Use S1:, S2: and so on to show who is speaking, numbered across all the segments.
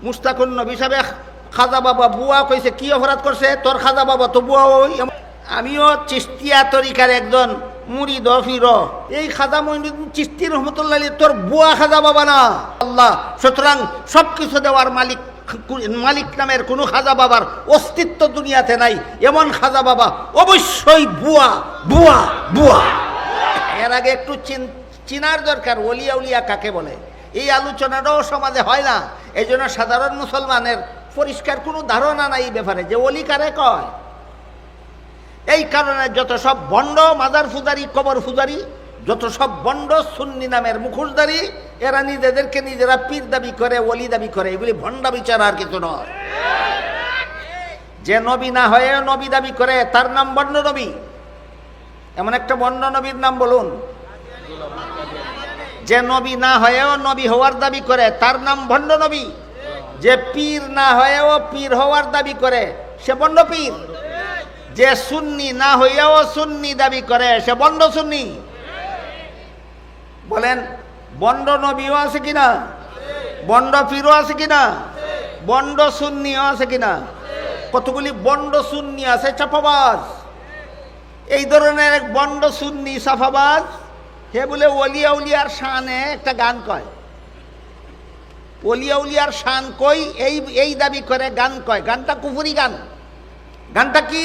S1: মুস্তাকুন নবী সাহেব খাজা বাবা বুয়া কইছে কি অপরাধ করছে? তোর খাজা বাবা তো বুয়া ওই। আমিও চিস্তিয়া তরিকার একজন মুরিদ ফির। এই খাজা মঈনুদ্দিন চিস্তি রহমতুল্লাহ তোর বুয়া খাজা বাবা না আল্লাহ। সুতরাং সবকিছু দেওয়ার মালিক নামের কোনো খাজা বাবার অস্তিত্ব দুনিয়াতে নাই। এমন খাজা বাবা অবশ্যই বুয়া বুয়া বুয়া। এর আগে একটু চিনার দরকার ওলিয়া উলিয়া কাকে বলে। এই আলোচনাটাও সমাজে হয় না, এই জন্য সাধারণ মুসলমানের পরিষ্কার কোনো ধারণা নাই এই ব্যাপারে যে ওলি কারে কয়। এই কারণে যত সব বন্ড মাজার ফুজারি কবর ফুজারি, যত সব বন্ড সুন্নি নামের মুখোশধারী, এরা নিজেদেরকে নিজেরা পীর দাবি করে, ওলি দাবি করে। এগুলি ভণ্ডা বিচার আর কিছু নয়। যে নবী না হয়ে নবী দাবি করে তার নাম বন্ড নবী। এমন একটা বন্ড নবীর নাম বলুন। যে নবী না হয়েও নবী হওয়ার দাবি করে তার নাম ভণ্ড নবী। যে পীর না হয়েও পীর হওয়ার দাবি করে সে বন্ড পীর। যে সুন্নি না হইয়াও সুন্নি দাবি করে সে বন্ড সুন্নি। বলেন বন্ড নবীও আছে কিনা? বন্ড পীরও আছে কিনা? বন্ড সুন্নিও আছে কিনা? কতগুলি বন্ড সুন্নি আছে চাপাবাজ। এই ধরনের এক বন্ড সুন্নি সাফাবাজ হে বলে ওলিয়া উলিয়ার শানে একটা গান কয়। ওলিয়া উলিয়ার শান কই এই দাবি করে গান কয়। গানটা কুফরি গান। গানটা কি?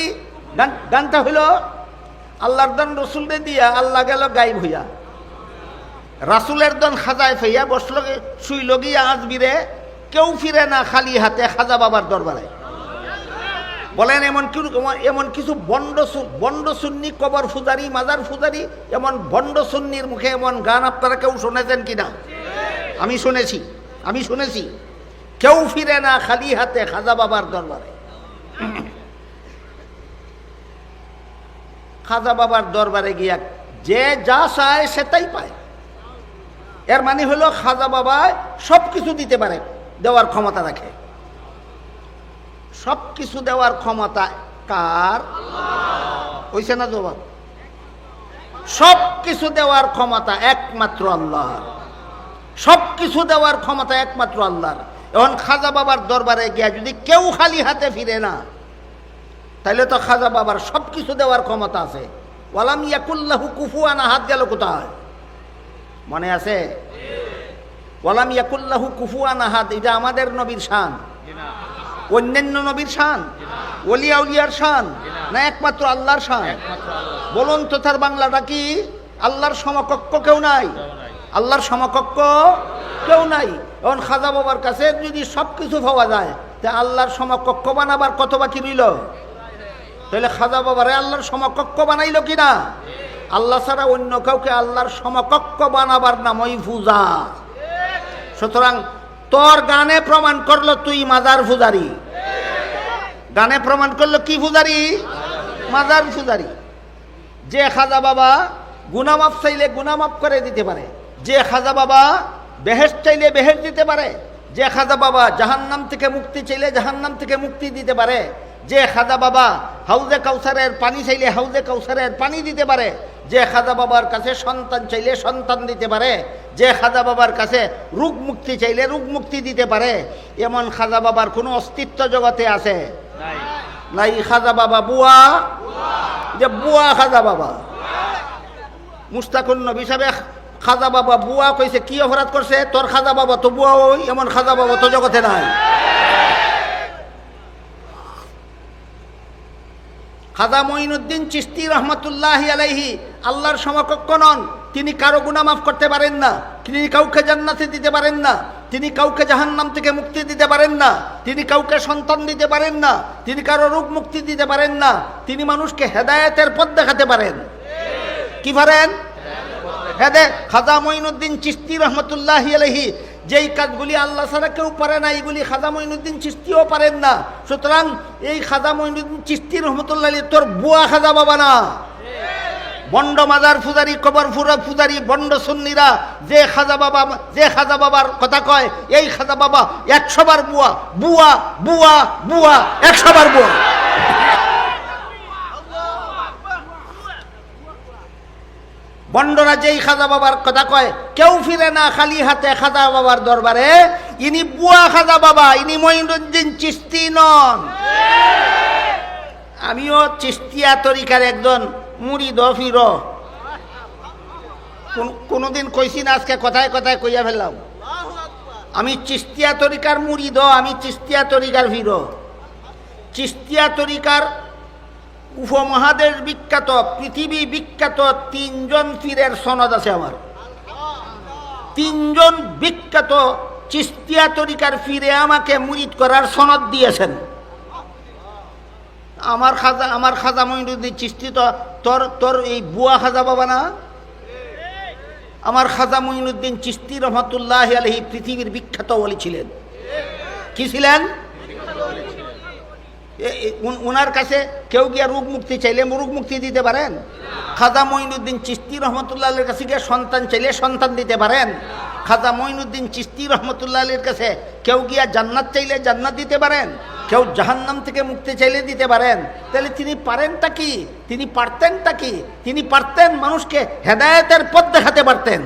S1: গানটা হইল আল্লাহর দন রসুলকে দিয়া আল্লাহ গেল গাইব হইয়া, রাসুলের দন খাজায় ফেইয়া বসল শুইল গিয়া আজমিরে, কেউ ফিরে না খালি হাতে খাজা বাবার দরবারে। বলেন এমন কিছু বন্ড সুন্নি কবর ফুজারি মাজার ফুজারি, এমন বন্ড সুন্নির মুখে এমন গান আপনারা কেউ শুনেছেন কিনা? আমি শুনেছি। কেউ ফিরে না খালি হাতে খাজা বাবার দরবারে। খাজা বাবার দরবারে গিয়া যে যা চায় সেটাই পায়। এর মানে হলো খাজা বাবা সব কিছু দিতে পারে, দেওয়ার ক্ষমতা রাখে। সব কিছু দেওয়ার ক্ষমতা কার? হইছে না জবাব? সব কিছু দেওয়ার ক্ষমতা একমাত্র আল্লাহর। সব কিছু দেওয়ার ক্ষমতা একমাত্র আল্লাহর। এখন খাজা বাবার দরবারে গিয়া যদি কেউ খালি হাতে ফিরে না, তাইলে তো খাজা বাবার সব কিছু দেওয়ার ক্ষমতা আছে। ওয়ালাম ইয়াকুল্লাহু কুফুয়ান আহাদ গেল কোথায়? মনে আছে? ওয়ালাম ইয়াকুল্লাহু কুফুয়ান আহাদ, এটা আমাদের নবীর শান, অন্যান্য নবীর শান, ওলিয়া উলিয়ার শান না একমাত্র আল্লাহর শান? বলুন তো তার বাংলাটা কি? আল্লাহর সমকক্ষ কেউ নাই। আল্লাহর সমকক্ষ কেউ নাই। এখন খাজা বাবার কাছে যদি সব কিছু পাওয়া যায়, তা আল্লাহর সমকক্ষ বানাবার কত বাকি রইল? তাহলে খাজা বাবারে আল্লাহর সমকক্ষ বানাইল কিনা? আল্লাহ ছাড়া অন্য কাউকে আল্লাহর সমকক্ষ বানাবার নামই পূজা। সুতরাং তোর গানে প্রমাণ করলো তুই মাজার পূজারি। গানে প্রমাণ করলো কি পূজারি? মাজার পূজারি। যে খাজা বাবা গুনাহ মাফ চাইলে গুনাহ মাফ করে দিতে পারে, যে খাজা বাবা বেহেশত চাইলে বেহেশত দিতে পারে, যে খাজা বাবা জাহান্নাম থেকে মুক্তি চাইলে জাহান্নাম থেকে মুক্তি দিতে পারে, যে খাজা বাবা হাউজে কাউসারের পানি চাইলে হাউজে কাউসারের পানি দিতে পারে, যে খাজা বাবার কাছে সন্তান চাইলে সন্তান দিতে পারে, যে খাজা বাবার কাছে রোগ মুক্তি চাইলে রোগ মুক্তি দিতে পারে, এমন খাজা বাবার কোনো অস্তিত্ব জগতে আছে নাই? খাজা বাবা বুয়া, যে বুয়া খাজা বাবা। মুস্তাকুন নবী সাহেব খাজা বাবা বুয়া কইছে কি অপরাধ করছে? তোর খাজা বাবা তো বুয়া ওই। এমন খাজা বাবা তো জগতে নাই। খাজা মঈনুদ্দিন চিশতি রহমতুল্লাহি আলাইহি আল্লাহর সমকক্ষ নন। তিনি কারো গুনাহ মাফ করতে পারেন না, তিনি কাউকে জান্নাতে দিতে পারেন না, তিনি কাউকে জাহান্নাম থেকে মুক্তি দিতে পারেন না, তিনি কাউকে সন্তান দিতে পারেন না, তিনি কারো রোগ মুক্তি দিতে পারেন না। তিনি মানুষকে হেদায়েতের পথ দেখাতে পারেন। কি পারেন? খাজা মঈনুদ্দিন চিশতি রহমতুল্লাহি আলাইহি যেই কাজগুলি আল্লাহ ছাড়া কেউ পারে না, এইগুলি খাজা মঈনুদ্দিন চিশতিও পারেন না। সুতরাং এই খাজা মঈনুদ্দিন চিশতি রহমতুল্লাহ তোর বুয়া খাজা বাবা না। বন্ড মাজার ফুজারি কবর ফুজারি বন্ড সুন্নিরা যে খাজা বাবার কথা কয়, এই খাজা বাবা 100 বার বুয়া বুয়া বুয়া বুয়া 100 বার বুয়া। বন্ডরা যেই খাজা বাবার কথা কয়, কেউ ফিরে না খালি হাতে খাজা বাবার দরবারে, ইনি বুয়া খাজা বাবা, ইনি মঈনুদ্দিন চিশতি নন। আমিও চিশতিয়া তরিকার একজন মুরিদ ফির, কোনোদিন কইছি না, আজকে কথায় কথায় কইয়া ফেললাম। আমি চিশতিয়া তরিকার মুরিদ, আমি চিশতিয়া তরিকার ফির। চিশতিয়া তরিকার উপমহাদেশ বিখ্যাত, পৃথিবী বিখ্যাত 3 জন পীরের সনদ আছে আমার। 3 জন বিখ্যাত চিশতিয়া তরিকার পীরে আমাকে মুরিদ করার সনদ দিয়েছেন। আমার খাজা মঈনুদ্দিন চিশতি তো তোর এই বুয়া খাজা বাবা না? আমার খাজা মঈনুদ্দিন চিশতি রহমাতুল্লাহ আলাইহি পৃথিবীর বিখ্যাত ওলি ছিলেন। কি ছিলেন? ওনার কাছে কেউ গিয়া রোগ মুক্তি চাইলে রোগ মুক্তি দিতে পারেন? খাজা মঈনুদ্দিন চিশতি রহমতুল্লাহ আলাইহির কাছে গিয়ে সন্তান চাইলে সন্তান দিতে পারেন? খাজা মঈনুদ্দিন চিশতি রহমতুল্লাহ আলাইহির কাছে কেউ গিয়া জান্নাত চাইলে জান্নাত দিতে পারেন? কেউ জাহান্নাম থেকে মুক্তি চাইলে দিতে পারেন? তাহলে তিনি পারেনটা কি? তিনি পারতেনটা কি? তিনি পারতেন মানুষকে হেদায়েতের পথ দেখাতে পারতেন।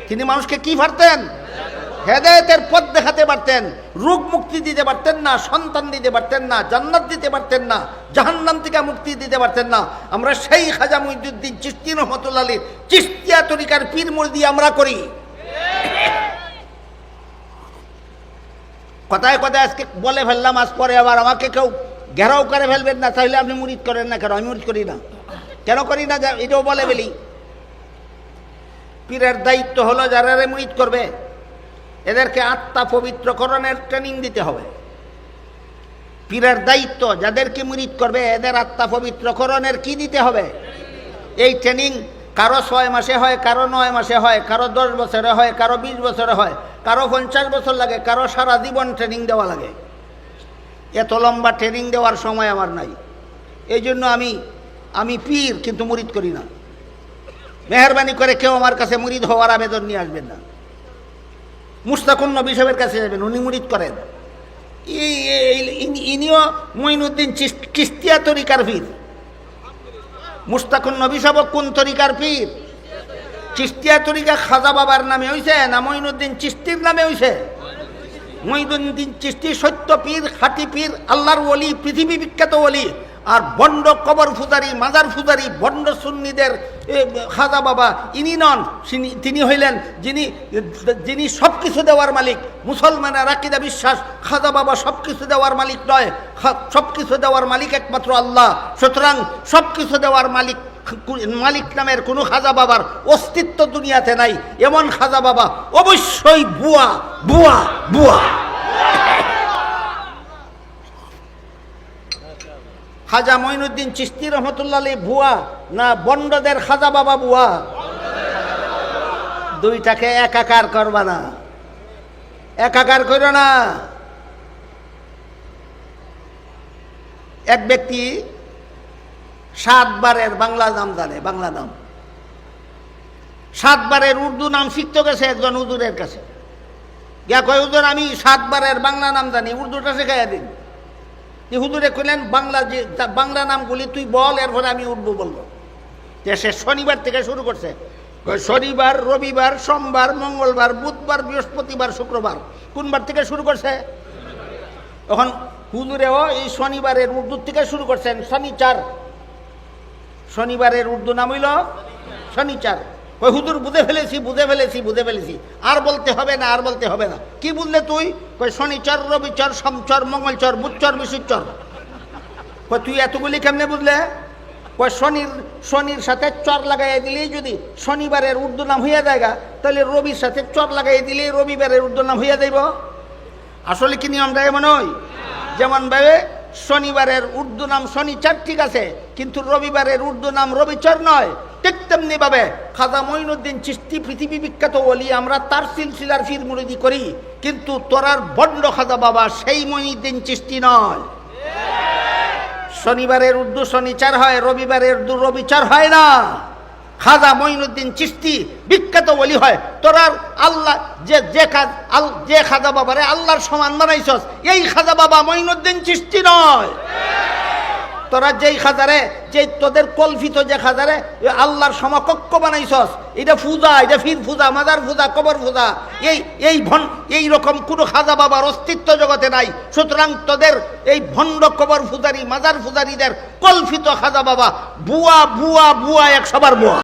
S1: তিনি মানুষকে কি পারতেন? হেদায়েতের পথ দেখাতে পারতেন। রোগ মুক্তি দিতে পারতেন না, সন্তান দিতে পারতেন না, জান্নাত দিতে পারতেন না, জাহান্নাম থেকে মুক্তি দিতে পারতেন না। আমরা সেই খাজা মঈনুদ্দিন চিশতি রহমাতুল্লাহ আলাইহি চিশতিয়া তরিকার পীর মুরিদি আমরা করি। কথায় কথায় আজকে বলে ফেললাম, আজ পরে আবার আমাকে কেউ ঘেরাও করে ফেলবেন না, তাহলে আপনি মুরিদ করেন না কেন? আমি মুরিদ করি না। কেন করি না এটাও বলে ফেলি। পীরের দায়িত্ব হলো যারা মুরিদ করবে এদেরকে আত্মা পবিত্রকরণের ট্রেনিং দিতে হবে। পীরের দায়িত্ব যাদেরকে মুরিদ করবে এদের আত্মা পবিত্রকরণের কি দিতে হবে? এই ট্রেনিং কারো 6 মাসে হয়, কারো 9 মাসে হয়, কারো 10 বছরে হয়, কারো 20 বছরে হয়, কারো 50 বছর লাগে, কারো সারা জীবন ট্রেনিং দেওয়া লাগে। এত লম্বা ট্রেনিং দেওয়ার সময় আমার নাই। এই জন্য আমি পীর কিন্তু মুরিদ করি না। মেহরবানি করে কেউ আমার কাছে মুরিদ হওয়ার আবেদন নিয়ে আসবেন না। মুস্তাকুন নবী সাহেবের কাছে যাবেন, উনি মুরিদ করেন। ইনিও মঈনুদ্দিন চিশতিয়া তরিকার পীর। মুস্তাকুন নবী সাহেব কোন তরিকার পীর? চিশতিয়া তরিকা খাজা বাবার নামে হইছে না মঈনুদ্দিন চিশতির নামে হইছে? মঈনুদ্দিন চিশতি সত্য পীর, খাঁটি পীর, আল্লাহর ওলি, পৃথিবী বিখ্যাত ওলি। আর বন্ড কবর ফুজারি, মাজার ফুজারি, বন্ড সুন্নিদের খাজা বাবা ইনি নন। তিনি হইলেন যিনি সব কিছু দেওয়ার মালিক। মুসলমানের আকীদা বিশ্বাস খাজা বাবা সব কিছু দেওয়ার মালিক নয়, সব কিছু দেওয়ার মালিক একমাত্র আল্লাহ। সুতরাং সব কিছু দেওয়ার মালিক নামের কোনো খাজা বাবার অস্তিত্ব দুনিয়াতে নাই। এমন খাজা বাবা অবশ্যই বুয়া বুয়া বুয়া। খাজা মঈনুদ্দিন চিশতি রহমতুল্লাহ আলাইহি বুয়া না বন্ডদের খাজা বাবা বুয়া? দুইটাকে একাকার করবা না, একাকার করো না। এক ব্যক্তি 7 বারের বাংলা নাম জানে, বাংলা নাম 7 বারের উর্দু নাম শিখতে গেছে একজন হুজুরের কাছে। গিয়া কয়, হুজুর আমি 7 বারের বাংলা নাম জানি, উর্দুটা শেখাইয়া দিন। হুজুরে কইলেন, বাংলা নামগুলি তুই বল, এরপরে আমি উর্দু বলবো। সে শনিবার থেকে শুরু করছে। শনিবার, রবিবার, সোমবার, মঙ্গলবার, বুধবার, বৃহস্পতিবার, শুক্রবার। কোনবার থেকে শুরু করছে? এখন হুজুরেও এই শনিবারের উর্দু থেকে শুরু করছেন। শনিচার, শনিবারের উর্দু নাম হইল শনিচার। ওই হুজুর বুঝে ফেলেছি, আর বলতে হবে না, আর বলতে হবে না। কি বুঝলে তুই? কই শনিচর, রবিচর, সোমচর, মঙ্গলচর, বুধচর, বিশুচর। কই তুই এতগুলি কেমনে বুঝলে? কই শনির সাথে চর লাগাইয়া দিলেই যদি শনিবারের উর্দু নাম হইয়া যায়গা, তাহলে রবির সাথে চর লাগাইয়া দিলেই রবিবারের উর্দু নাম হইয়া যাইব। আসলে কি নিয়মটা এমন হয়? যেমন ভাবে শনিবারের উর্দু নাম শনিচার ঠিক আছে, কিন্তু রবিবারের উর্দু নাম রবিচর নয়। ঠিক তেমনি ভাবে খাজা মঈনুদ্দিন চিশতি পৃথিবী বিখ্যাত ওলি, আমরা তার সিলসিলার পীর মুরিদি করি, কিন্তু তোরার বন্ড খাজা বাবা সেই মঈনুদ্দিন চিশতি নয়। শনিবারের উর্দু শনিচার হয়, রবিবারের উর্দু রবিচার হয় না। খাজা মঈনুদ্দিন চিশতি বিখ্যাত ওলি হয়। তোরার আল্লাহ যে খাজা বাবারে আল্লাহর সমান বানাইছস, এই খাজা বাবা মঈনুদ্দিন চিশতি নয়। তোরা যেই খাজারে, যে তোদের কল্পিত যে খাজারে আল্লাহর সমকক্ষ বানাইছস, এটা পূজা, এটা ফির পূজা, মাজার পূজা, কবর পূজা, এই রকম কোনো খাজা বাবার অস্তিত্ব জগতে নাই। সুতরাং তোদের এই ভণ্ড কবর পূজারী, মাজার পূজারীদের কল্পিত খাজা বাবা বুয়া বুয়া বুয়া, এক সবার বুয়া।